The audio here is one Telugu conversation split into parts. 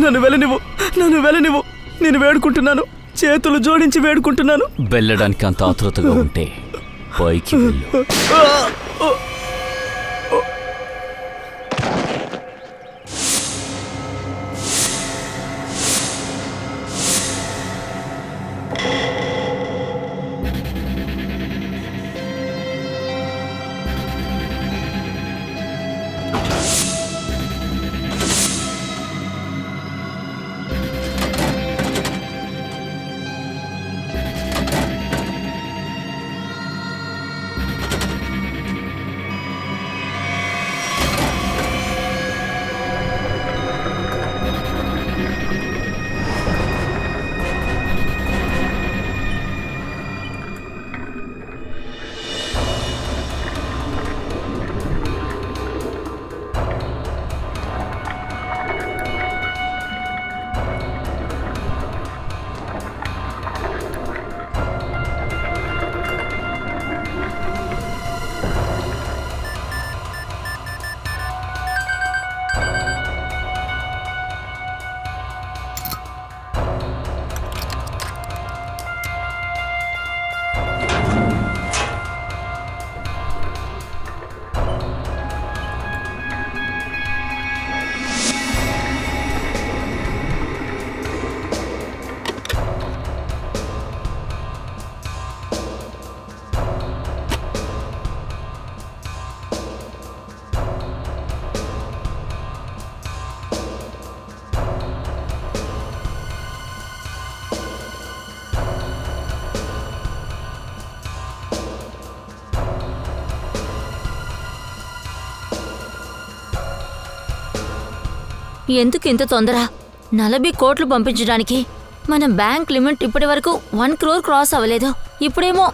నన్ను వెళ్ళనివ్వు. నేను వేడుకుంటున్నాను, చేతులు జోడించి వేడుకుంటున్నాను. వెళ్ళడానికి అంత ఆతృతగా ఉంటే పైకి వెళ్ళు. ఎందుకు ఇంత తొందర? 40 కోట్లు పంపించడానికి మన బ్యాంక్ లిమిట్ ఇప్పటి వరకు 1 crore క్రాస్ అవ్వలేదు. ఇప్పుడేమో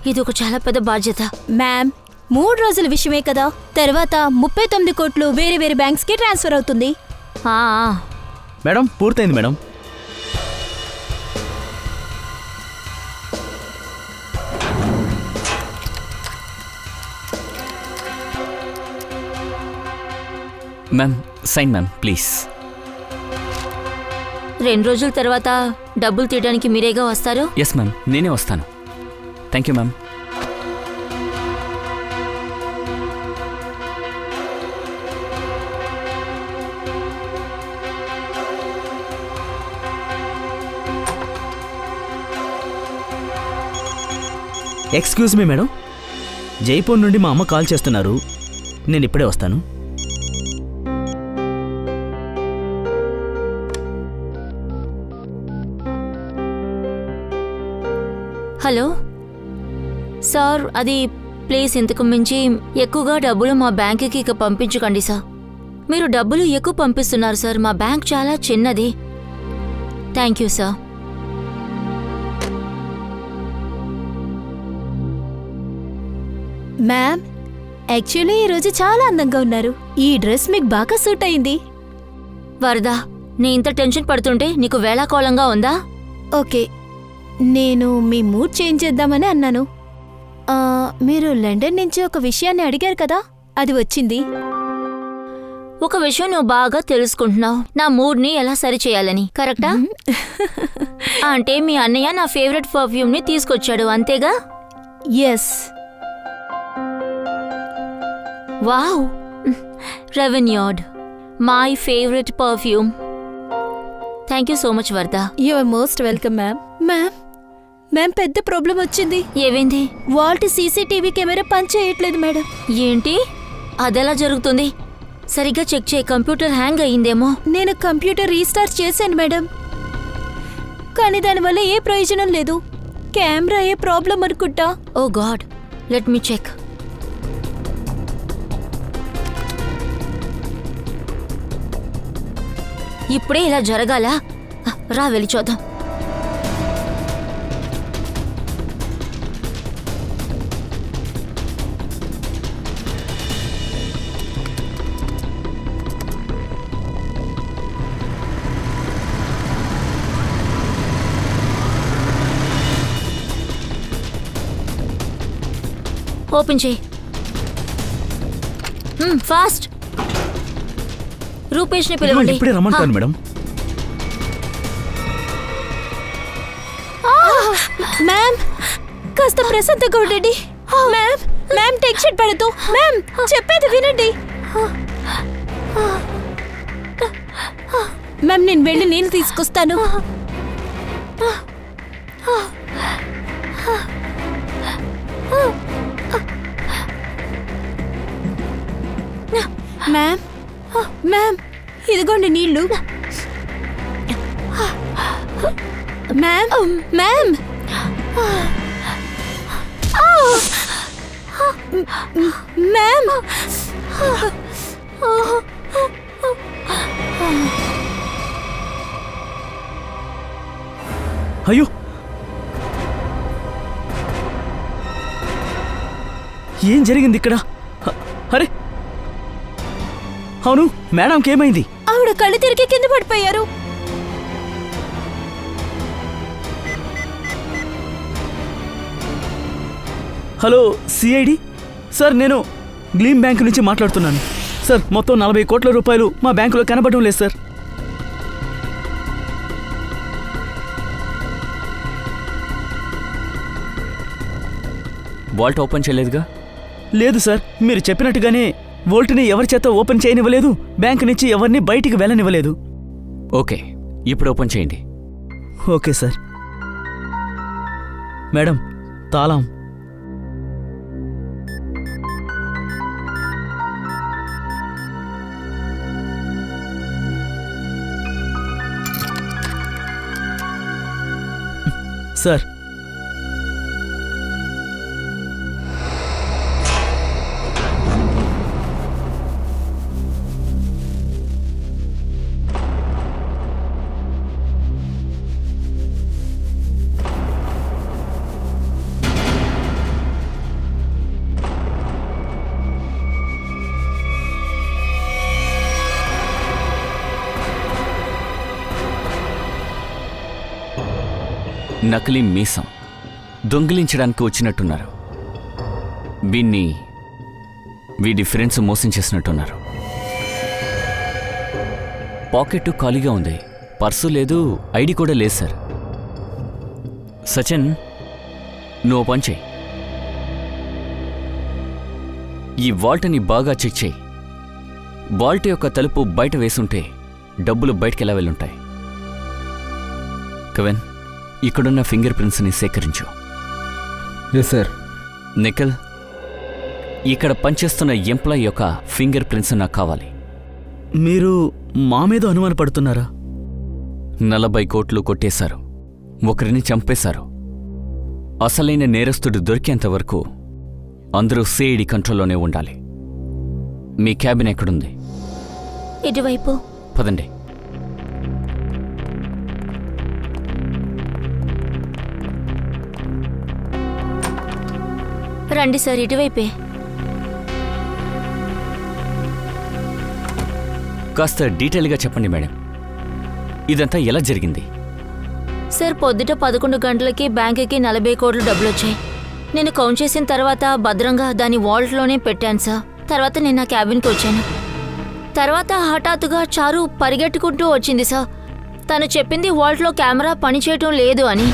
ఇది ఒక చాలా పెద్ద బాధ్యత. మ్యామ్, 3 రోజుల విషయమే కదా. తర్వాత 39 కోట్లు వేరే వేరే బ్యాంక్స్ కి ట్రాన్స్ఫర్ అవుతుంది. మేడం, పూర్తయింది madam. Ma'am, sign ma'am please. 2 రోజుల తర్వాత డబ్బులు తీయడానికి మీరేగా వస్తారు? ఎస్ మ్యామ్, నేనే వస్తాను. Thank you ma'am. Excuse me madam, Jaipur నుండి మా అమ్మ కాల్ చేస్తున్నారు. నేను ఇప్పుడే వస్తాను. హలో సార్, అది ప్లీజ్ ఇంతకు మించి ఎక్కువగా డబ్బులు మా బ్యాంకుకి ఇక పంపించకండి సార్. మీరు డబ్బులు ఎక్కువ పంపిస్తున్నారు సార్. మా బ్యాంక్ చాలా చిన్నది. Thank you sir. Ma'am, actually ఈరోజు చాలా అందంగా ఉన్నారు. ఈ డ్రెస్ మీకు బాగా సూట్ అయింది. వరదా, నీ ఇంత టెన్షన్ పడుతుంటే నీకు వేళాకోళంగా ఉందా? ఓకే, నేను మీ మూడ్ చేంజ్ చేద్దామని అన్నాను. మీరు లండన్ నుంచి ఒక విషయాన్ని అడిగారు కదా, అది వచ్చింది. ఒక విషయం నువ్వు బాగా తెలుసుకుంటున్నావు, నా మూడ్ని ఎలా సరి చేయాలని. కరెక్టా? అంటే మీ అన్నయ్య నా ఫేవరెట్ పర్ఫ్యూమ్ని తీసుకొచ్చాడు, అంతేగా? ఎస్. వావ్, రెవెన్యూడ్, my favourite perfume. Thank you so much Varada. You are most welcome ma'am. Ma'am, పెద్ద ప్రాబ్లం వచ్చింది. ఏమైంది? వాల్ట్ సీసీటీవీ కెమెరా పని చేయట్లేదు మేడం. ఏంటి? అదెలా జరుగుతుంది? సరిగ్గా చెక్ చేయి, కంప్యూటర్ హ్యాంగ్ అయ్యిందేమో. నేను కంప్యూటర్ రీస్టార్ట్ చేశాను మేడం, కానీ దానివల్ల ఏ ప్రయోజనం లేదు. కెమెరా ఏ ప్రాబ్లం అనుకుంటా. ఓ గాడ్, లెట్ మీ చెక్. ఇప్పుడే ఇలా జరగాల? రా వెళ్ళి చూద్దాం. ఓపెన్ చేయి, ఫాస్ట్. రూపేష్ని పిలవండి. ఇప్పుడే రమ్మంటాను మేడం. మ్యామ్ కాస్త ప్రశాంతంగా ఉండండి. మ్యామ్ టెన్షన్ పడద్దు. మ్యామ్ చెప్పేది వినండి. మ్యామ్ నేను వెళ్ళి నీళ్ళు తీసుకొస్తాను. మ్యామ్ ఇదిగోండి నీళ్ళు. మ్యామ్ మ్యామ్ మ్యామ్ అయ్యో ఏం జరిగింది ఇక్కడ? అరే అవును, మేడంకి ఏమైంది? ఆవిడ కళ్ళు తిరిగి కింద పడిపోయారు. హలో సిఐడి సార్, నేను గ్లీమ్ బ్యాంక్ నుంచి మాట్లాడుతున్నాను సార్. మొత్తం 40 కోట్ల రూపాయలు మా బ్యాంకులో కనబడడం లేదు సార్. Walt open చేయలేదుగా? లేదు సార్, మీరు చెప్పినట్టుగానే వోల్ట్ని ఎవరి చేత ఓపెన్ చేయనివ్వలేదు, బ్యాంకు నుంచి ఎవరిని బయటికి వెళ్ళనివ్వలేదు. ఓకే, ఇప్పుడు ఓపెన్ చేయండి. Okay sir. మేడం తాళం. సార్ నకిలీ మీసం దొంగిలించడానికి వచ్చినట్టున్నారు. వీడి ఫ్రెండ్స్ మోసం చేసినట్టున్నారు. పాకెట్ ఖాళీగా ఉంది, పర్సు లేదు, ఐడి కూడా లేదు సార్. సచిన్, నువ్వు పని చేయి, ఈ వాల్ట్ని బాగా చెక్ చేయి. వాల్ట్ యొక్క తలుపు బయట వేసుంటే డబ్బులు బయటికి ఎలా వెళ్ళుంటాయి. కవెన్, ఇక్కడున్న ఫింగర్ ప్రింట్స్ని సేకరించు. Yes sir. నిఖిల్, ఇక్కడ పనిచేస్తున్న ఎంప్లాయ్ యొక్క ఫింగర్ ప్రింట్స్ నాకు కావాలి. మీరు మా మీద అనుమానపడుతున్నారా? 40 కోట్లు కొట్టేశారు, ఒకరిని చంపేశారు. అసలైన నేరస్తుడు దొరికేంత వరకు అందరూ సిఐడి కంట్రోల్లోనే ఉండాలి. మీ క్యాబిన్ ఎక్కడుంది? ఇటువైపు. పదండి. రండి సార్, ఇటువైపే. కాస్త డీటెయిల్గా చెప్పండి మేడం, ఇదంతా ఎలా జరిగింది? సార్, పొద్దుట 11 గంటలకి బ్యాంకుకి 40 కోట్లు డబ్బులొచ్చాయి. నేను కౌంట్ చేసిన తర్వాత భద్రంగా దాని వాల్ట్లోనే పెట్టాను సార్. తర్వాత నేను నా క్యాబిన్కి వచ్చాను. తర్వాత హఠాత్తుగా చారు పరిగెట్టుకుంటూ వచ్చింది సార్. తను చెప్పింది వాల్ట్లో కెమెరా పనిచేయటం లేదు అని.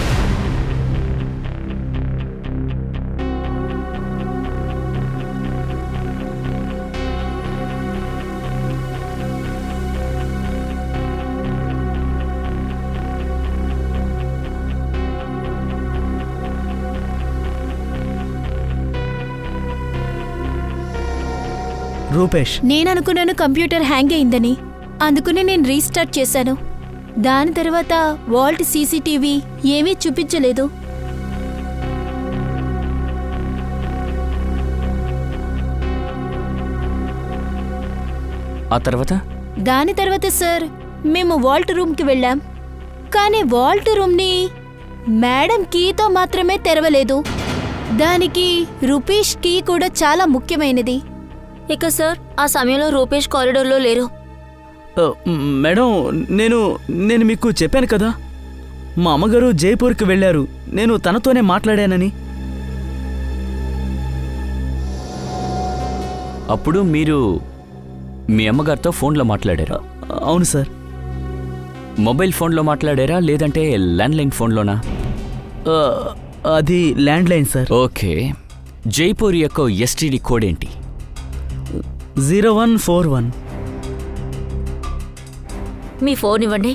రూపేష్, నేననుకున్నాను కంప్యూటర్ హ్యాంగ్ అయిందని, అందుకని నేను రీస్టార్ట్ చేశాను. దాని తర్వాత వాల్ట్ సీసీటీవీ ఏమీ చూపించలేదు. ఆ తర్వాత? దాని తర్వాత సార్, మేము వాల్ట్ రూమ్కి వెళ్ళాం. కానీ వాల్ట్ రూమ్ని మేడం కీతో మాత్రమే తెరవలేదు. దానికి రూపేష్ కీ కూడా చాలా ముఖ్యమైనది. ఇక సార్, ఆ సమయంలో రూపేష్ కారిడోర్లో లేరు. మేడం, నేను మీకు చెప్పాను కదా, మా అమ్మగారు జైపూర్కి వెళ్ళారు, నేను తనతోనే మాట్లాడానని. అప్పుడు మీరు మీ అమ్మగారితో ఫోన్లో మాట్లాడారు? అవును సార్. మొబైల్ ఫోన్లో మాట్లాడారా లేదంటే ల్యాండ్లైన్ ఫోన్లోనా? అది ల్యాండ్లైన్ సార్. ఓకే. జైపూర్ యొక్క ఎస్టీడీ కోడ్ ఏంటి? 0141. మీ ఫోన్ ఇవ్వండి.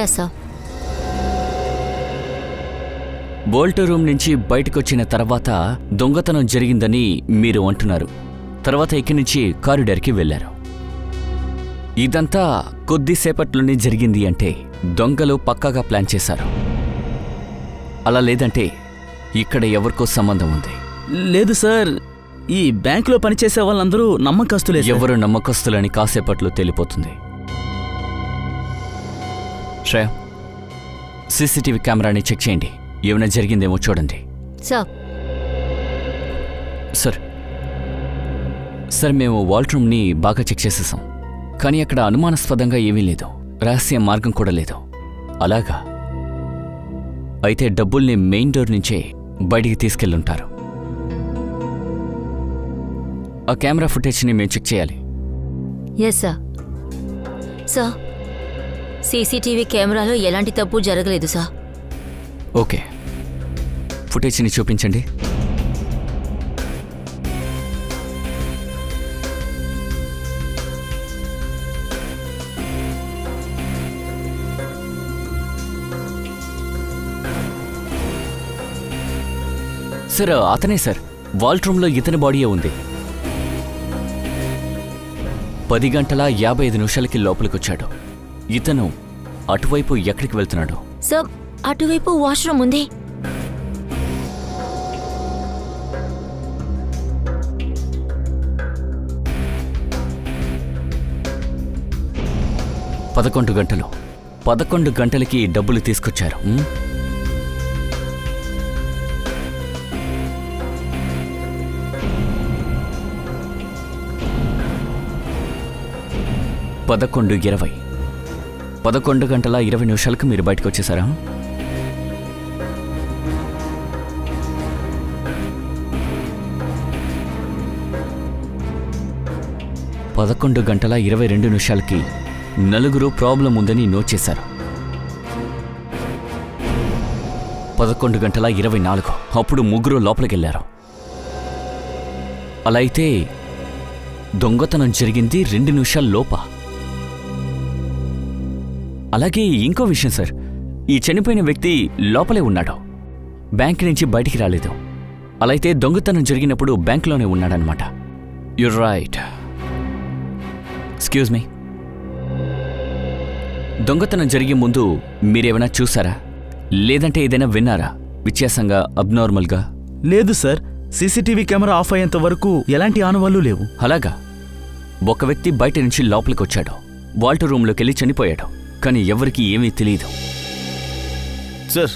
Yes sir. వోల్ట్ రూమ్ నుంచి బయటకొచ్చిన తర్వాత దొంగతనం జరిగిందని మీరు అంటున్నారు. తర్వాత ఇక్కడి నుంచి కారిడార్కి వెళ్లారు. ఇదంతా కొద్దిసేపట్లోనే జరిగింది అంటే దొంగలు పక్కాగా ప్లాన్ చేశారు. అలా లేదంటే ఇక్కడ ఎవరికో సంబంధం ఉంది. లేదు సార్, ఈ బ్యాంకులో పనిచేసే వాళ్ళందరూ నమ్మకస్తులే. ఎవరు నమ్మకస్తులని కాసేపట్లో తెలిపోతుంది. శ్రేయ, సీసీటీవీ కెమెరాని చెక్ చేయండి. ఏమైనా జరిగిందేమో చూడండి. సార్. సార్ మేము వాల్ట్ రూమ్ని బాగా చెక్ చేసేసాం. కానీ అక్కడ అనుమానాస్పదంగా ఏమీ లేదు. రహస్య మార్గం కూడా లేదు. అలాగా? అయితే డబ్బుల్ని మెయిన్ డోర్ నుంచే బయటికి తీసుకెళ్ళుంటారు. ఆ కెమెరా ఫుటేజ్ని మేము చెక్ చేయాలి. Yes sir. సార్, సీసీటీవీ కెమెరాలో ఎలాంటి తప్పు జరగలేదు సార్. ఓకే, ఫుటేజ్ని చూపించండి. సార్, అతనే సార్. వాల్ట్ రూమ్లో ఇతని బాడీయే ఉంది. 10:55 లోపలికొచ్చాడు. ఇతను అటువైపు ఎక్కడికి వెళ్తున్నాడు? సార్, అటువైపు వాష్రూమ్ ఉంది. గంటలు 11 గంటలకి డబ్బులు తీసుకొచ్చారు. 11:20. 11:20 మీరు బయటకు వచ్చేసారా? $11:22 నలుగురు ప్రాబ్లం ఉందని నోట్ చేశారు. 11:24 అప్పుడు ముగ్గురు లోపలికెళ్లారు. అలా అయితే దొంగతనం జరిగింది 2 నిమిషాల లోప. అలాగే ఇంకో విషయం సార్, ఈ చనిపోయిన వ్యక్తి లోపలే ఉన్నాడు, బ్యాంక్ నుంచి బయటికి రాలేదు. అలా అయితే దొంగతనం జరిగినప్పుడు బ్యాంకులోనే ఉన్నాడనమాట. You're right. ఎక్స్క్యూజ్ మీ, దొంగతనం జరిగే ముందు మీరేమైనా చూసారా? లేదంటే ఏదైనా విన్నారా వ్యత్యాసంగా, అబ్నార్మల్గా? లేదు సార్, సీసీటీవీ కెమెరా ఆఫ్ అయ్యేంత వరకు ఎలాంటి ఆనవాళ్లు లేవు. అలాగా? ఒక వ్యక్తి బయట నుంచి లోపలికి వచ్చాడు, వాల్ట్ రూమ్లోకి వెళ్ళి చనిపోయాడు, కానీ ఎవరికీ ఏమీ తెలియదు. సార్,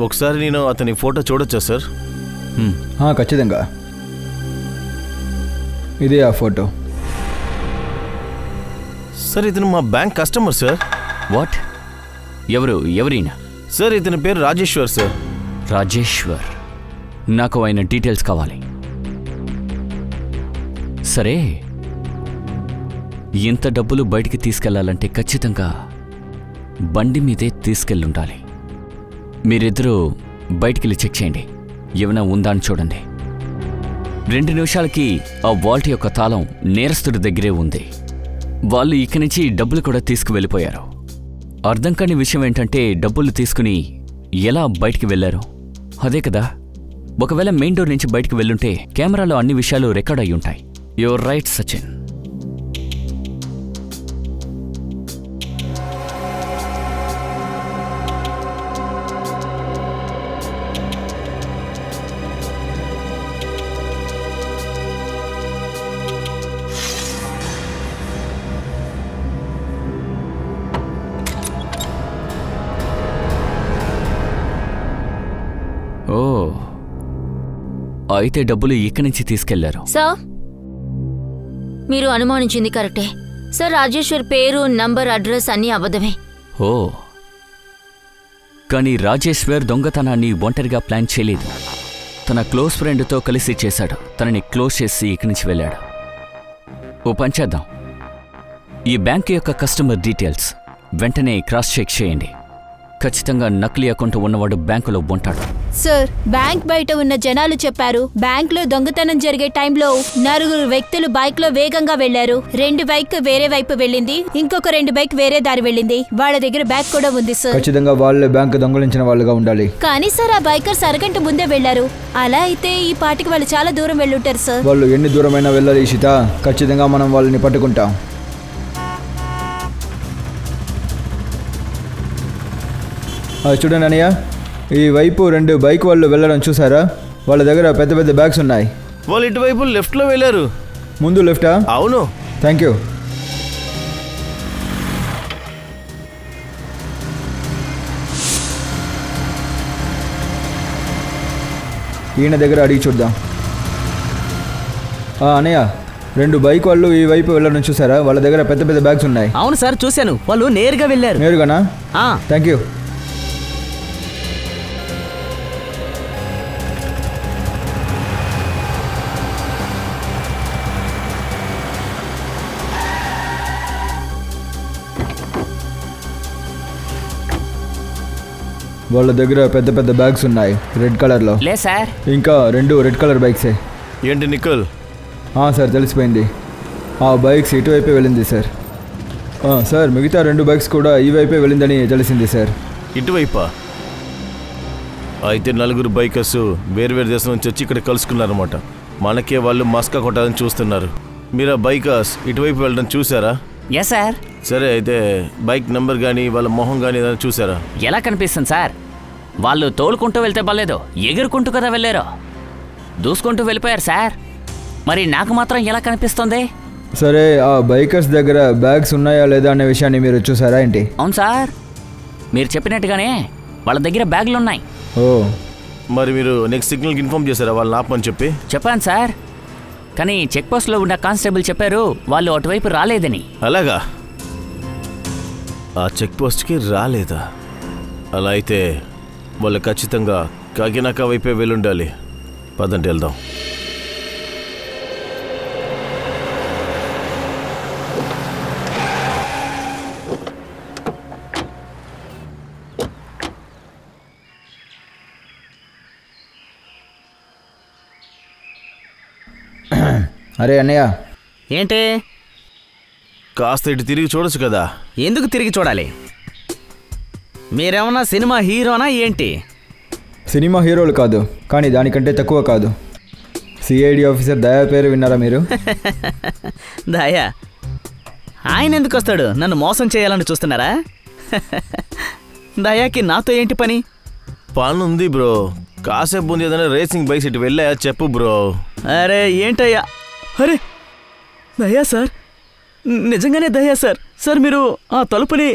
ఒకసారి నేను అతని ఫోటో చూడొచ్చా సార్? ఖచ్చితంగా. ఇదే ఆ ఫోటో. సార్, ఇతను మా బ్యాంక్ కస్టమర్ సార్. వాట్? ఎవరైనా? సార్, ఇతని పేరు రాజేశ్వర్ సార్. రాజేశ్వర్? నాకు ఆయన డీటెయిల్స్ కావాలి. సరే, ఇంత డబ్బులు బయటికి తీసుకెళ్లాలంటే ఖచ్చితంగా బండి మీదే తీసుకెళ్ళుండాలి. మీరిద్దరూ బయటికెళ్ళి చెక్ చేయండి, ఏమైనా ఉందా అని చూడండి. 2 నిమిషాలకి ఆ వాల్ట్ యొక్క తాళం నేరస్తుడి దగ్గరే ఉంది. వాళ్ళు ఇక్కడి నుంచి డబ్బులు కూడా తీసుకువెళ్ళిపోయారు. అర్థం కాని విషయం ఏంటంటే, డబ్బులు తీసుకుని ఎలా బయటికి వెళ్లారు? అదే కదా, ఒకవేళ మెయిన్ డోర్ నుంచి బయటికి వెళ్ళుంటే కెమెరాలో అన్ని విషయాలు రికార్డ్ అయి ఉంటాయి. Your right Sachin. ఓ, అయితే డబ్బులు ఇక్కడి నుంచి తీసుకెళ్లారు. సార్, మీరు అనుమానించింది కరెక్టే సార్. రాజేశ్వర్ పేరు, నంబర్, అడ్రస్ అన్నీ అబద్ధమే. ఓ, కానీ రాజేశ్వర్ దొంగతనాన్ని ఒంటరిగా ప్లాన్ చేయలేదు. తన క్లోజ్ ఫ్రెండ్తో కలిసి చేశాడు. తనని క్లోజ్ చేసి ఇక్కడి నుంచి వెళ్ళాడు. ఓ పని చేద్దాం. ఈ బ్యాంక్ యొక్క కస్టమర్ డీటెయిల్స్ వెంటనే క్రాస్ చెక్ చేయండి. ఖచ్చితంగా నకిలీ అకౌంట్ ఉన్నవాడు బ్యాంకులో ఉంటాడు. సార్, బ్యాంక్ బయట ఉన్న జనాలు చెప్పారు బ్యాంక్లో దొంగతనం జరిగే టైంలో 4 వ్యక్తులు బైక్ లో వేగంగా వెళ్లారు. 2 బైక్ వేరే వైపు వెళ్ళింది, ఇంకొక 2 బైక్ వేరే దారి వెళ్ళింది. వాళ్ళ దగ్గర బ్యాగ్ కూడా ఉంది సార్. ఖచ్చితంగా వాళ్ళే బ్యాంక్ దొంగలించిన వాళ్ళుగా ఉండాలి. కానీ సార్, ఆ బైకర్స్ అరగంట ముందే వెళ్లారు. అలా అయితే ఈ పాటికి వాళ్ళు చాలా దూరం వెళ్ళుంటారు సార్. వాళ్ళు ఎన్ని దూరమైనా వెళ్ళాలి ఈషిత. ఖచ్చితంగా మనం వాళ్ళని పట్టుకుంటాం. చూడండి అన్నయ్య, ఈ వైపు 2 బైక్ వాళ్ళు వెళ్ళడం చూసారా? వాళ్ళ దగ్గర పెద్ద పెద్ద బ్యాగ్స్ ఉన్నాయి. వాళ్ళు ఇటువైపు లెఫ్ట్లో వెళ్ళారు. ముందు లెఫ్టా? అవును. Thank you. ఈయన దగ్గర అడిగి చూద్దాం. అన్నయ్య, 2 బైక్ వాళ్ళు ఈ వైపు వెళ్ళడం చూసారా? వాళ్ళ దగ్గర పెద్ద పెద్ద బ్యాగ్స్ ఉన్నాయి. అవును సార్, చూశాను. వాళ్ళు నేరుగా వెళ్ళారు. నేరుగానా? Thank you. వాళ్ళ దగ్గర పెద్ద పెద్ద బ్యాగ్స్ ఉన్నాయి రెడ్ కలర్లో. లే సార్, ఇంకా 2 రెడ్ కలర్ బైక్సే. ఏంటి నిఖిల్? సార్, తెలిసిపోయింది. ఆ బైక్స్ ఇటువైపే వెళ్ళింది సార్. సార్, మిగతా 2 బైక్స్ కూడా ఈ వైపే వెళ్ళిందని తెలిసింది సార్. ఇటువైపా? అయితే 4 బైకర్స్ వేరు దేశం నుంచి వచ్చి ఇక్కడ కలుసుకున్నారన్నమాట. మనకే వాళ్ళు మస్కా కొట్టాలని చూస్తున్నారు. మీరు ఆ బైకర్స్ ఇటువైపు వెళ్ళడం చూసారా? Yes sir. సరే, అయితే బైక్ నెంబర్ కానీ వాళ్ళ మొహం కానీ ఏదైనా చూసారా? ఎలా కనిపిస్తుంది సార్? వాళ్ళు తోలుకుంటూ వెళ్తే పర్లేదు, ఎగురుకుంటూ కదా వెళ్ళారు. దూసుకుంటూ వెళ్ళిపోయారు సార్. మరి నాకు మాత్రం ఎలా కనిపిస్తుంది? సరే, ఆ బైకర్స్ దగ్గర బ్యాగ్స్ ఉన్నాయా లేదా అనే విషయాన్ని మీరు చూసారా ఏంటి? అవును సార్, మీరు చెప్పినట్టుగానే వాళ్ళ దగ్గర బ్యాగులు ఉన్నాయి. మరి మీరు నెక్స్ట్ సిగ్నల్కి ఇన్ఫార్మ్ చేశారా వాళ్ళని ఆపమని చెప్పి? చెప్పాను సార్, కానీ చెక్ పోస్ట్లో ఉన్న కానిస్టేబుల్ చెప్పారు వాళ్ళు అటువైపు రాలేదని. అలాగా? ఆ చెక్ పోస్ట్కి రాలేదా? అలా అయితే వాళ్ళు ఖచ్చితంగా కాకినాక వైపే వెళ్ళుండాలి. పదండి వెళ్దాం. అరే అన్నయ్య, ఏంటి? కాస్త ఇటు తిరిగి చూడొచ్చు కదా. ఎందుకు తిరిగి చూడాలి? మీరేమన్నా సినిమా హీరోనా ఏంటి? సినిమా హీరోలు కాదు, కానీ దానికంటే తక్కువ కాదు. సిఐడి ఆఫీసర్ దయా పేరు విన్నారా మీరు? దయా? ఆయన ఎందుకు వస్తాడు? నన్ను మోసం చేయాలని చూస్తున్నారా? దయాకి నాతో ఏంటి పని? పని ఉంది బ్రో. కాసేపు ఉంది, ఏదైనా రేసింగ్ బైక్స్ ఇటు వెళ్ళాయా చెప్పు బ్రో. అరే ఏంటయ్యా? అరే దయా సార్, నిజంగానే దయా సార్. సార్, మీరు ఆ తలుపుని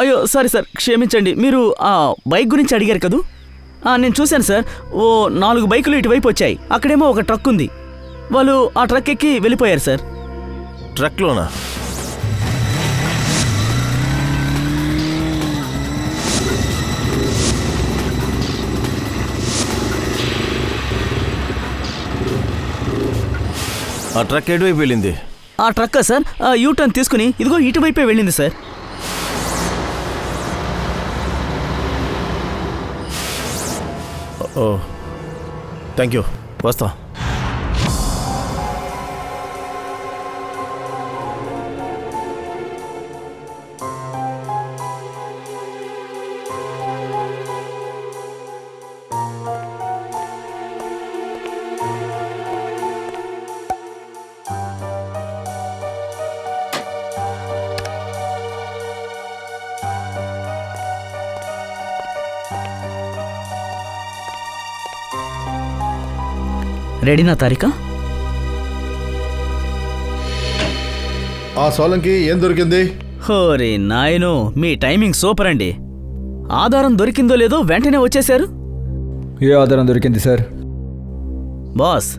అయ్యో సారీ సార్, క్షమించండి. మీరు ఆ బైక్ గురించి అడిగారు కదూ? నేను చూశాను సార్. ఓ 4 బైకులు ఇటువైపు వచ్చాయి. అక్కడేమో ఒక ట్రక్ ఉంది. వాళ్ళు ఆ ట్రక్ ఎక్కి వెళ్ళిపోయారు సార్. ట్రక్లోనా? ఆ ట్రక్ ఎటువైపు వెళ్ళింది? ఆ ట్రక్ సార్ యూటర్న్ తీసుకుని ఇదిగో ఇటువైపే వెళ్ళింది సార్. ఓ థ్యాంక్ యూ, వస్తా. రెడీనా తారిక? ఆ సోలంకి ఏం దొరికింది? హోరే నాయనో, మీ టైమింగ్ సూపర్ అండి. ఆధారం దొరికిందో లేదో వెంటనే వచ్చేశారు. ఏ ఆధారం దొరికింది సార్? బాస్,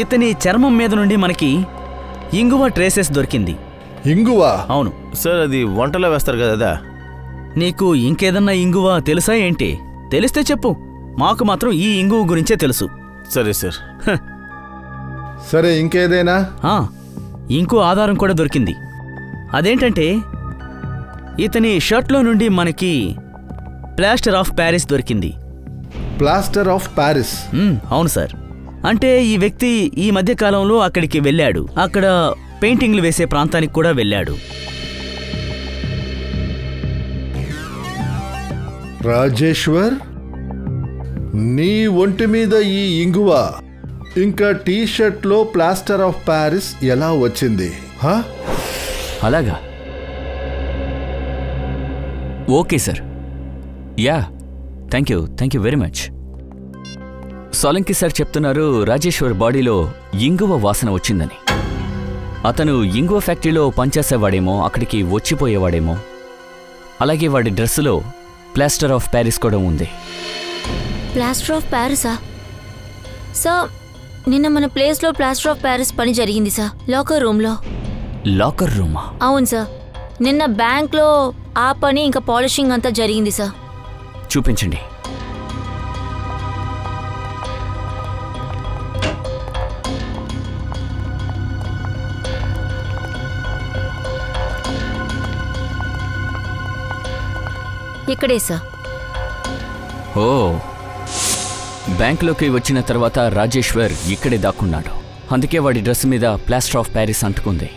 ఇతని చర్మం మీద నుండి మనకి ఇంగువ ట్రేసెస్ దొరికింది. ఇంగువా? అవును. సార్ అది వంటలో వేస్తారు కదా. నీకు ఇంకేదన్నా ఇంగువ తెలుసా ఏంటి? తెలిస్తే చెప్పు. మాకు మాత్రం ఈ ఇంగువ గురించే తెలుసు. సరే సార్. సరే, ఇంకేదైనా? ఇంకో ఆధారం కూడా దొరికింది. అదేంటంటే ఇతని షర్ట్లో నుండి మనకి ప్లాస్టర్ ఆఫ్ ప్యారిస్ దొరికింది. Plaster of Paris? అవును సార్. అంటే ఈ వ్యక్తి ఈ మధ్య కాలంలో అక్కడికి వెళ్ళాడు. అక్కడ పెయింటింగ్లు వేసే ప్రాంతానికి కూడా వెళ్ళాడు. రాజేశ్వర్, నీ ఒంటి మీద ఈ ఇంగువ ఇంకా టీషర్ట్లో ప్లాస్టర్ ఆఫ్ ప్యారిస్ ఎలా వచ్చింది? అలాగా? Okay sir. Yeah, thank you very much. Solanki sir చెప్తున్నారు రాజేశ్వర్ బాడీలో ఇంగువ వాసన వచ్చిందని. అతను ఇంగువ ఫ్యాక్టరీలో పనిచేసేవాడేమో, అక్కడికి వచ్చిపోయేవాడేమో. అలాగే వాడి డ్రెస్సులో ప్లాస్టర్ ఆఫ్ ప్యారిస్ కూడా ఉంది. Plaster of ప్యారిసా? సార్, నిన్న మన ప్లేస్లో ప్లాస్టర్ ఆఫ్ ప్యారిస్ పని జరిగింది సార్, లాకర్ రూమ్లో. లాకర్ రూమా? అవును సార్. నిన్న బ్యాంక్లో ఆ పని ఇంకా పాలిషింగ్ అంతా జరిగింది సార్. చూపించండి. ఇక్కడే సార్. ఓ, బ్యాంకులోకి వచ్చిన తర్వాత రాజేశ్వర్ ఇక్కడే దాక్కున్నాడు. అందుకే వాడి డ్రెస్ మీద ప్లాస్టర్ ఆఫ్ ప్యారిస్ అంటుకుంది.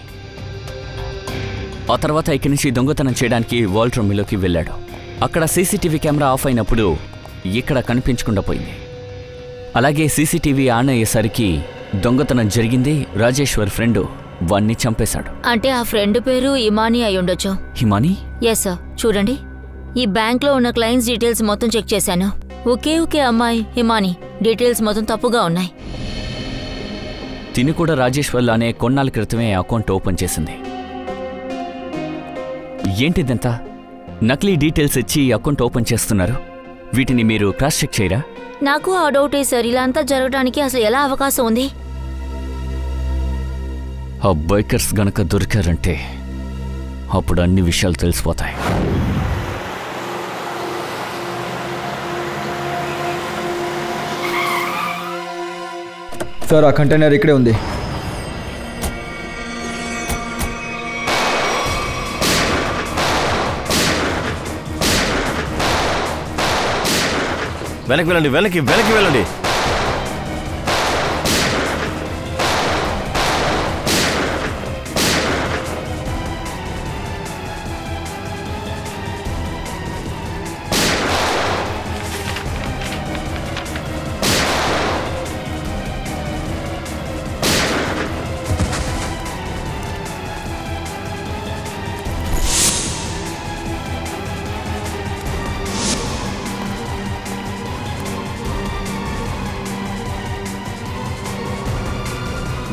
ఆ తర్వాత ఇక్కడి నుంచి దొంగతనం చేయడానికి వాల్ట్ రూమ్లోకి వెళ్ళాడు. అక్కడ సీసీటీవీ కెమెరా ఆఫ్ అయినప్పుడు ఇక్కడ కనిపించకుండా పోయింది. అలాగే సీసీటీవీ ఆన్ అయ్యేసరికి దొంగతనం జరిగింది. రాజేశ్వర్ ఫ్రెండ్ వాణ్ణి చంపేశాడు. అంటే ఆ ఫ్రెండ్ పేరు ఇమానీ అయి ఉండొచ్చు. హిమానీ? Yes sir. చూడండి, ఈ బ్యాంక్లో ఉన్న క్లయింట్స్ డీటెయిల్స్ మొత్తం చెక్ చేశాను. ఒకే అమ్మాయి హిమానీ డీటెయిల్స్ మొత్తం తప్పుగా ఉన్నాయి. తిని కూడా రాజేశ్వర్ లానే కొన్నాళ్ళ క్రితమే అకౌంట్ ఓపెన్ చేసింది. ఏంటిదంతా? నకిలీ డీటెయిల్స్ ఇచ్చి అకౌంట్ ఓపెన్ చేస్తున్నారు. వీటిని మీరు క్రాస్ చెక్ చేయరా? నాకు ఆ డౌటే సార్. ఇలా అంతా జరగడానికి అసలు ఎలా అవకాశం ఉంది? ఆ బైకర్స్ గనక దొరికారంటే అప్పుడు అన్ని విషయాలు తెలిసిపోతాయి. సార్, ఆ కంటైనర్ ఇక్కడే ఉంది. వెనక్కి వెళ్ళండి, వెనక్కి వెళ్ళండి.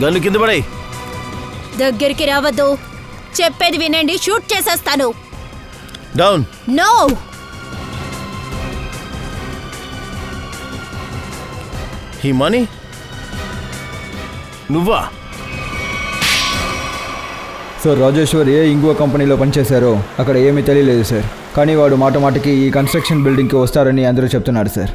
గన్ను కింద పడాయి. దగ్గరికి రావద్దు. చెప్పేది వినండి, షూట్ చేసేస్తాను. డౌన్. నో. హిమానీ, నువ్వా? సార్, రాజేశ్వర్ ఏ ఇంగువ కంపెనీలో పనిచేశారో అక్కడ ఏమీ తెలియలేదు సార్. కానీ వాడు మాటికి ఈ కన్స్ట్రక్షన్ బిల్డింగ్కి వస్తారని అందరూ చెప్తున్నారు సార్.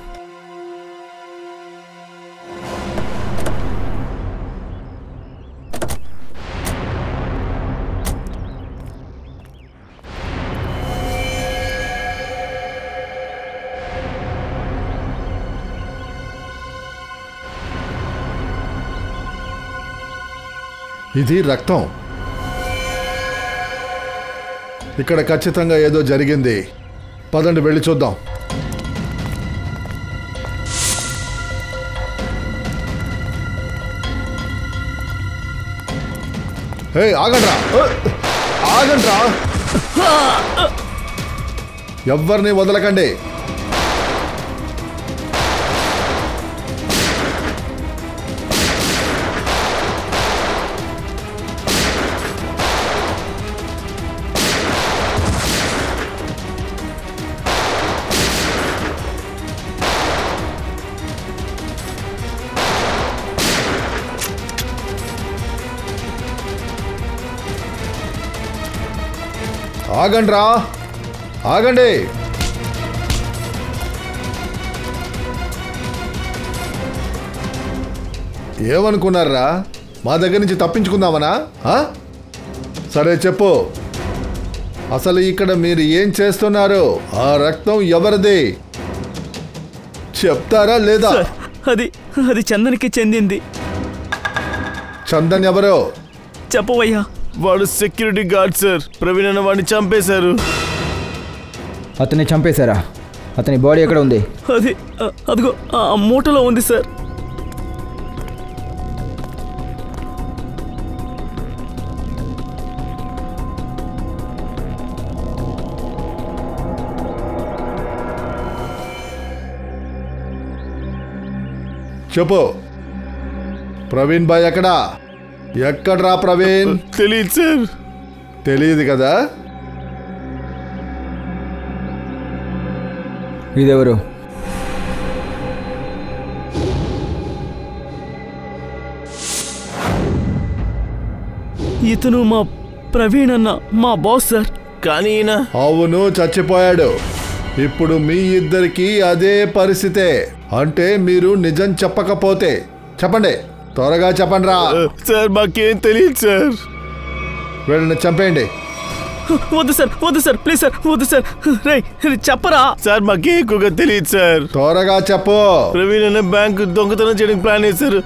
ఇది రక్తం. ఇక్కడ ఖచ్చితంగా ఏదో జరిగింది. పదండి వెళ్ళి చూద్దాం. హే, ఆగండ్రా, ఆగండ్రా, ఎవ్వరిని వదలకండి. ఆగండ్రా, ఆగండి. ఏమనుకున్నారా? మా దగ్గర నుంచి తప్పించుకుందామనా? సరే చెప్పు, అసలు ఇక్కడ మీరు ఏం చేస్తున్నారు? ఆ రక్తం ఎవరిది చెప్తారా లేదా? సార్, అది చందన్కి చెందింది. చందన్ ఎవరో చెప్పవయ్యా. వాడు సెక్యూరిటీ గార్డ్ సార్. ప్రవీణ్ అన్న వాడిని చంపేశారు. అతన్ని చంపేశారా? అతని బాడీ ఎక్కడ ఉంది? అదిగో ఆ మూటలో ఉంది సార్. చెప్పు, ప్రవీణ్ బాయ్ ఎక్కడా? ఎక్కడ్రా ప్రవీణ్? తెలియదు సార్. తెలియదు కదా? ఇదెవరు? ఇతను మా ప్రవీణ్ అన్న, మా బాస్ సార్. కానీ ఈయన అవును, చచ్చిపోయాడు. ఇప్పుడు మీ ఇద్దరికి అదే పరిస్థితే. అంటే మీరు నిజం చెప్పకపోతే చెప్పండి, త్వరగా చెప్పండి రా. సార్ మాకేం తెలియదు సార్. వీళ్ళని చంపేయండి. వద్దు సార్, వద్దు సార్, ప్లీజ్ సార్, వద్దు సార్. రేయ్ చెప్పరా. సార్ మాకే ఎక్కువగా తెలియదు సార్. త్వరగా చెప్పు. ప్రవీణ్ అన్న బ్యాంకు దొంగతనం చేయడానికి ప్లాన్ చేశారు.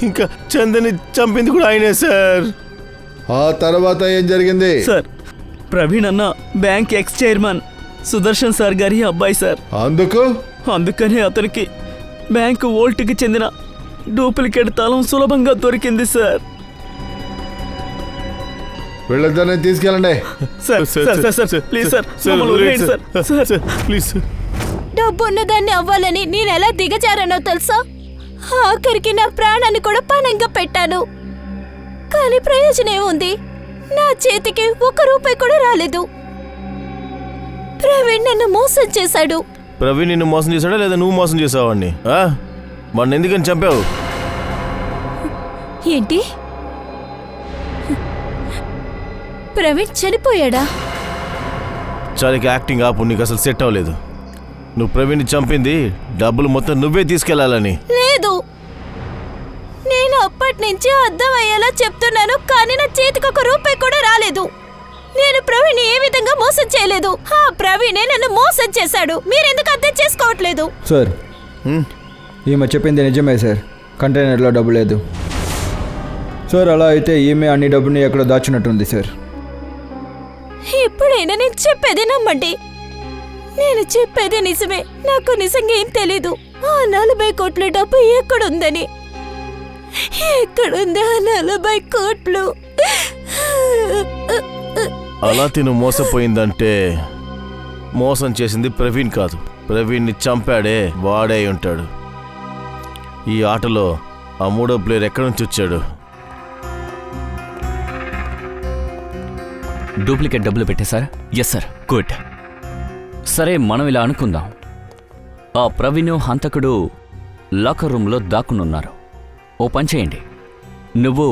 ఇంకా చందని చంపింది కూడా ఆయనే సార్. ఆ తర్వాత ఏం జరిగింది? సార్, ప్రవీణ్ అన్న bank X chairman Sudarshan sir గారి అబ్బాయి సార్. అందుకనే అతనికి బ్యాంకు వోల్ట్కి చెందిన డూప్లికేట్ తాళం సులభంగా దొరికింది సార్. వీళ్ళిద్దరిని తీసుకెళ్ళండి. Please sir, please. డబ్బున్నదాన్ని అవ్వాలని నేను ఎలా దిగజారానో తెలుసా? ఆఖరికి నా ప్రాణాన్ని కూడా పణంగా పెట్టాను. కానీ ప్రయోజనం ఏముంది? నా చేతికి 1 రూపాయి కూడా రాలేదు. ప్రవీణ్ నన్ను మోసం చేశాడు. ప్రవీణ్ నిన్ను మోసం చేశాడా లేదా నువ్వు మోసం చేసావాడిని? వాడిని ఎందుకని చంపావు? ఏంటి? ప్రవీణ్ చనిపోయాడా? చాలా యాక్టింగ్ ఆపు, నీకు అసలు సెట్ అవ్వలేదు. నువ్వు ప్రవీణ్ని చంపింది డబ్బులు మొత్తం నువ్వే తీసుకెళ్లాలని. లేదు, నేను అప్పటి నుంచి అర్థమయ్యేలా చెప్తున్నాను, కానీ నా చేతికి 1 రూపాయి కూడా రాలేదు. నేను ప్రవీణ్ ఏ విధంగా మోసం చేయలేదు. ప్రవీణే నన్ను మోసం చేశాడు. మీరెందుకు అర్థం చేసుకోవట్లేదు? సార్, ఈమె చెప్పింది నిజమే సార్. కంటైనర్లో డబ్బు లేదు సార్. అలా అయితే ఈమె అన్ని డబ్బుని ఎక్కడ దాచినట్టుంది సార్. ఇప్పుడైనా నేను చెప్పేది నమ్మండి. నేను చెప్పేది నిజమే. నాకు నిజంగా ఏం తెలీదు ఆ 40 కోట్ల డబ్బు ఎక్కడుందని. ఎక్కడుంది ఆ 40 కోట్లు? అలా తిను మోసపోయిందంటే మోసం చేసింది ప్రవీణ్ కాదు, ప్రవీణ్ని చంపాడే వాడే ఉంటాడు. ఈ ఆటలో ఆ 3వ ప్లేయర్ ఎక్కడి నుంచి వచ్చాడు? డూప్లికేట్ డబ్బులు పెట్టేశారా? Yes sir. గుడ్. సరే, మనం ఇలా అనుకుందాం. ఆ ప్రవీణ్ హంతకుడు లాకర్ రూమ్లో దాక్కునున్నారు. ఓ పని చేయండి, నువ్వు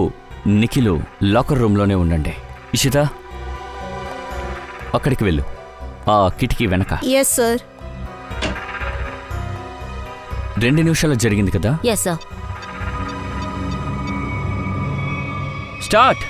నిఖిలు లాకర్ రూమ్లోనే ఉండండి. ఇషిత, అక్కడికి వెళ్ళు, ఆ కిటికీ వెనక. Yes sir. 2 నిమిషాలు జరిగింది కదా? Yes sir. స్టార్ట్.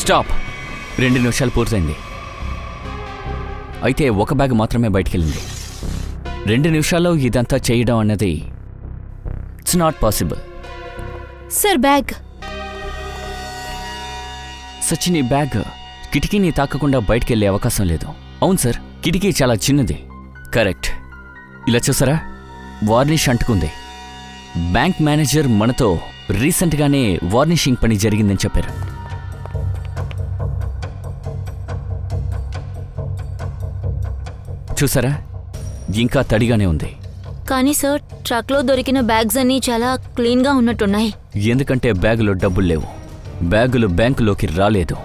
స్టాప్. 2 నిమిషాలు పూర్తయింది. అయితే ఒక బ్యాగ్ మాత్రమే బయటికెళ్ళింది. 2 నిమిషాల్లో ఇదంతా చేయడం అన్నది it's not possible. Sir, bag Sachin ఈ బ్యాగ్ కిటికీని తాకకుండా బయటికెళ్ళే అవకాశం లేదు. అవును సార్, కిటికీ చాలా చిన్నది. కరెక్ట్. ఇలా చూసారా, వార్నిష్ అంటుకుంది. బ్యాంక్ మేనేజర్ మనతో రీసెంట్గానే వార్నిషింగ్ పని జరిగిందని చెప్పారు. చూసారా, ఇంకా తడిగానే ఉంది. కానీ సార్, ట్రక్లో దొరికిన బ్యాగ్స్ అన్నీ చాలా క్లీన్గా ఉన్నట్టున్నాయి. ఎందుకంటే బ్యాగులో డబ్బులు లేవు. బ్యాగులు బ్యాంకులోకి రాలేదు.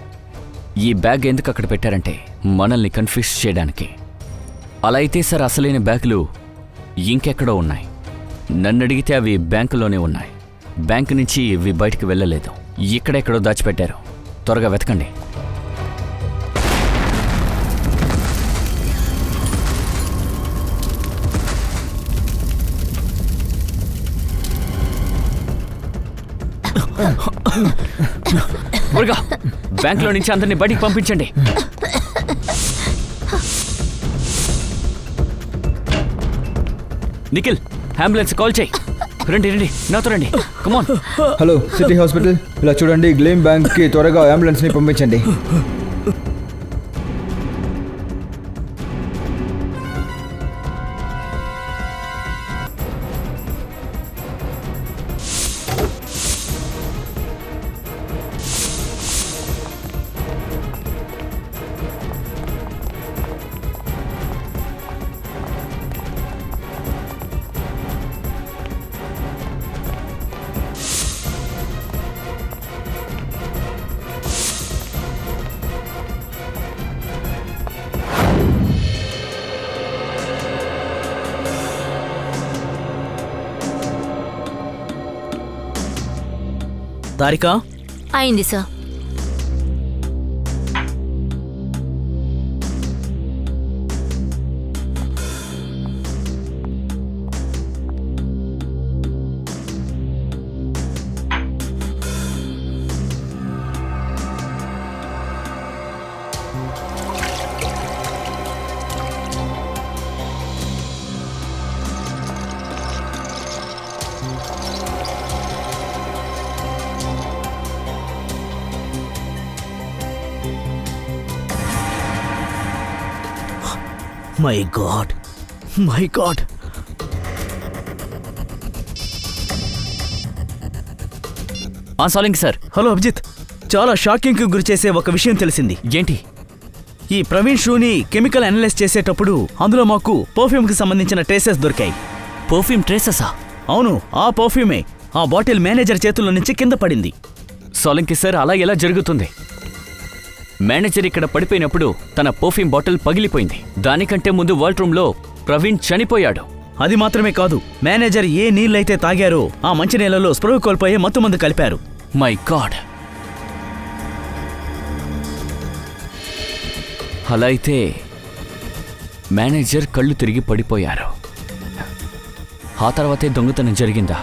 ఈ బ్యాగ్ ఎందుకు అక్కడ పెట్టారంటే మనల్ని కన్ఫ్యూజ్ చేయడానికి. అలా అయితే సార్, అసలైన బ్యాగులు ఇంకెక్కడో ఉన్నాయి. నన్నడిగితే అవి బ్యాంకులోనే ఉన్నాయి. బ్యాంకు నుంచి ఇవి బయటికి వెళ్ళలేదు. ఇక్కడెక్కడో దాచిపెట్టారు. త్వరగా వెతకండి. త్వరగా బ్యాంకులో నుంచి అందరినీ బయటికి పంపించండి. నిఖిల్, అంబులెన్స్ కాల్ చేయి. రండి రండి, నాతో రండి. కమాన్. Hello, city hospital. ఇలా చూడండి, గ్లేమ్ బ్యాంక్కి త్వరగా అంబులెన్స్ని పంపించండి. తారికా, అయింది sir. My god, my god. సాలింగ్ సార్. హలో అభిజిత్, చాలా షాకింగ్కి గురిచేసే ఒక విషయం తెలిసింది. ఏంటి? ఈ ప్రవీణ్ షూని కెమికల్ అనలైజ్ చేసేటప్పుడు అందులో మాకు పర్ఫ్యూమ్కి సంబంధించిన ట్రేసెస్ దొరికాయి. పర్ఫ్యూమ్ ట్రేసెసా? అవును, ఆ పర్ఫ్యూమే ఆ బాటిల్ మేనేజర్ చేతుల్లో నుంచి కింద పడింది. సాలింగ్ సార్, అలా ఎలా జరుగుతుంది? మేనేజర్ ఇక్కడ పడిపోయినప్పుడు తన పర్ఫ్యూమ్ బాటిల్ పగిలిపోయింది. దానికంటే ముందు వాల్ రూమ్లో ప్రవీణ్ చనిపోయాడు. అది మాత్రమే కాదు, మేనేజర్ ఏ నీళ్ళైతే తాగారో ఆ మంచినీళ్లలో స్పృహ కోల్పోయే మత్తుమందు కలిపారు. My God. అలా అయితే మేనేజర్ కళ్ళు తిరిగి పడిపోయారు. ఆ తర్వాతే దొంగతనం జరిగిందా?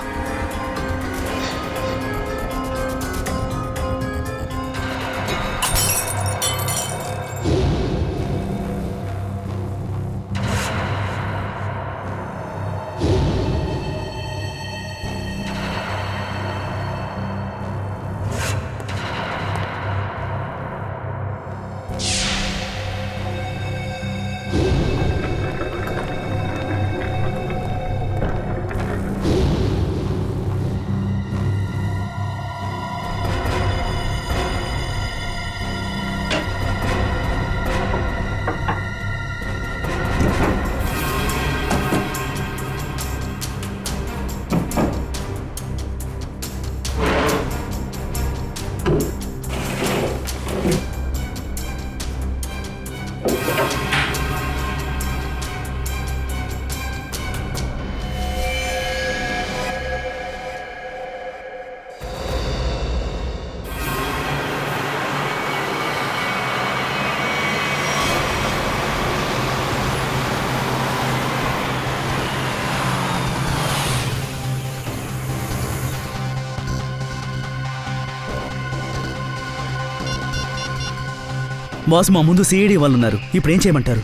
బాస్, మా ముందు సిఐడి వాళ్ళు ఉన్నారు. ఇప్పుడు ఏం చేయమంటారు?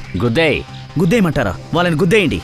గుద్దేయమంటారా? వాళ్ళని గుద్దేయండి.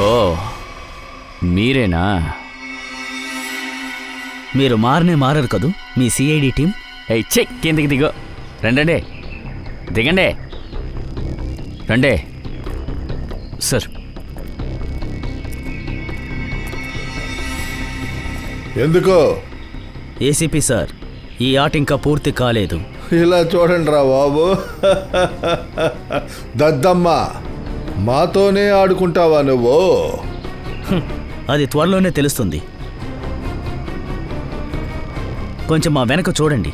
ఓ మీరేనా? మీరు మారరు కదూ మీ సిఐడి టీం. చె కిందికి దిగో. రండి, దిగండి, రండి. సార్, ఎందుకో? ఏసీపీ సార్, ఈ ఆట ఇంకా పూర్తి కాలేదు. ఇలా చూడండి రా బాబు. దద్దమ్మ, మాతోనే ఆడుకుంటావా నువ్వు? అది త్వరలోనే తెలుస్తుంది. కొంచెం మా వెనక చూడండి.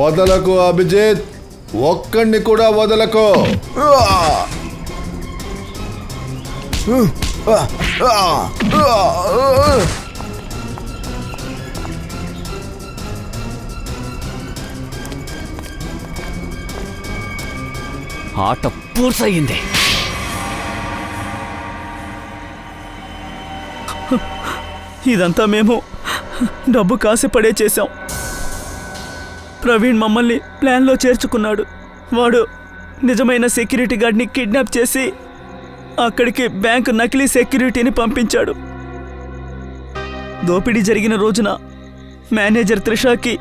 వదలకు అభిజిత్, ఒక్కడిని కూడా వదలకు. ఆట పూర్తయింది. ఇదంతా మేము డబ్బు కాసిపడే చేశాం. ప్రవీణ్ మమ్మల్ని ప్లాన్లో చేర్చుకున్నాడు. వాడు నిజమైన సెక్యూరిటీ గార్డ్ని కిడ్నాప్ చేసి అక్కడికి బ్యాంకు నకిలీ సెక్యూరిటీని పంపించాడు. దోపిడీ జరిగిన రోజున మేనేజర్ త్రిషాకి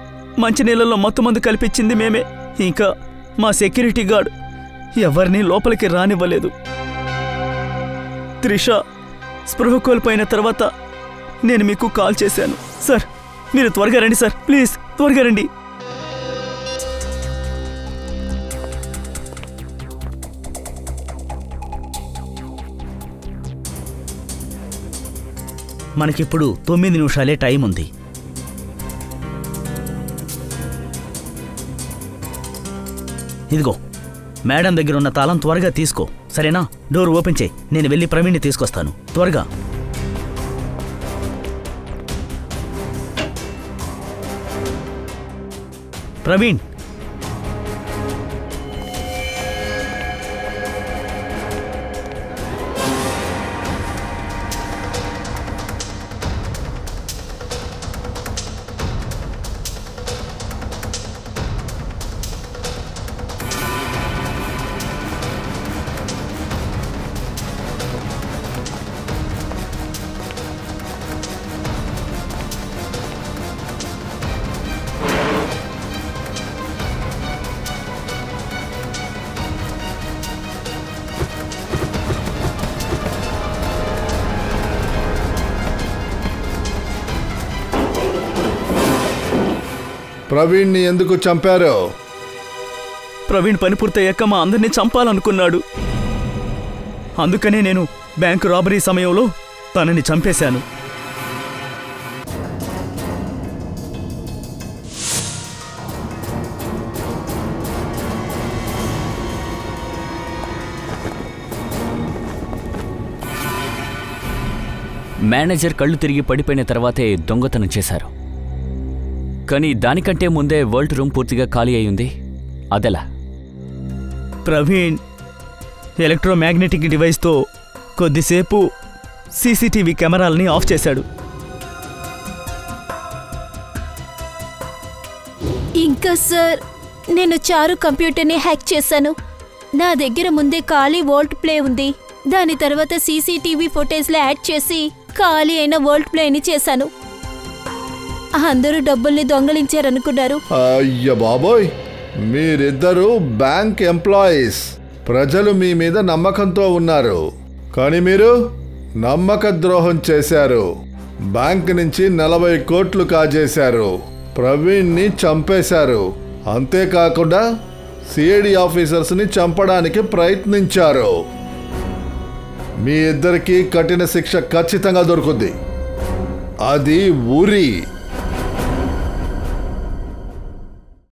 మంచినీళ్ళలో మత్తుమందు కల్పించింది మేమే. ఇంకా మా సెక్యూరిటీ గార్డ్ ఎవరిని లోపలికి రానివ్వలేదు. త్రిష స్పృహ కోల్పోయిన తర్వాత నేను మీకు కాల్ చేశాను. సార్, మీరు త్వరగా రండి సార్, ప్లీజ్ త్వరగా రండి. మనకిప్పుడు 9 నిమిషాలే టైం ఉంది. ఇదిగో మేడం దగ్గర ఉన్న తాళం త్వరగా తీసుకో, సరేనా? డోర్ ఓపెన్ చేయి, నేను వెళ్ళి ప్రవీణ్ని తీసుకొస్తాను. త్వరగా. ప్రవీణ్, ప్రవీణ్ని ఎందుకు చంపారు? ప్రవీణ్ పని పూర్తయ్యాక మా అందరినీ చంపాలనుకున్నాడు. అందుకనే నేను బ్యాంకు రాబరీ సమయంలో తనని చంపేశాను. మేనేజర్ కళ్ళు తిరిగి పడిపోయిన తర్వాతే దొంగతనం చేశారు. కానీ దానికంటే ముందే వరల్డ్ రూమ్ పూర్తిగా ఖాళీ అయ్యింది. అదెలా? ప్రవీణ్ ఎలక్ట్రోమాగ్నెటిక్ డివైస్తో కొద్దిసేపు సీసీటీవీ కెమెరాలని ఆఫ్ చేశాడు. ఇంకా సార్, నేను చారు కంప్యూటర్ని హ్యాక్ చేశాను. నా దగ్గర ముందే ఖాళీ వోల్ట్ ప్లే ఉంది. దాని తర్వాత సీసీటీవీ ఫుటేజ్లో యాడ్ చేసి ఖాళీ అయిన వోల్ట్ ప్లేని చేశాను. అందరూ డబ్బుల్ని దొంగలించారనుకున్నారు. అయ్య బాబోయ్, మీరిద్దరూ బ్యాంక్ ఎంప్లాయీస్. ప్రజలు మీ మీద నమ్మకంతో ఉన్నారు, కానీ మీరు నమ్మక ద్రోహం చేశారు. బ్యాంక్ నుంచి 40 కోట్లు కాజేశారు. ప్రవీణ్ని చంపేశారు. అంతేకాకుండా సిఐడి ఆఫీసర్స్ని చంపడానికి ప్రయత్నించారు. మీ ఇద్దరికీ కఠిన శిక్ష ఖచ్చితంగా దొరుకుద్ది. అది ఉరి.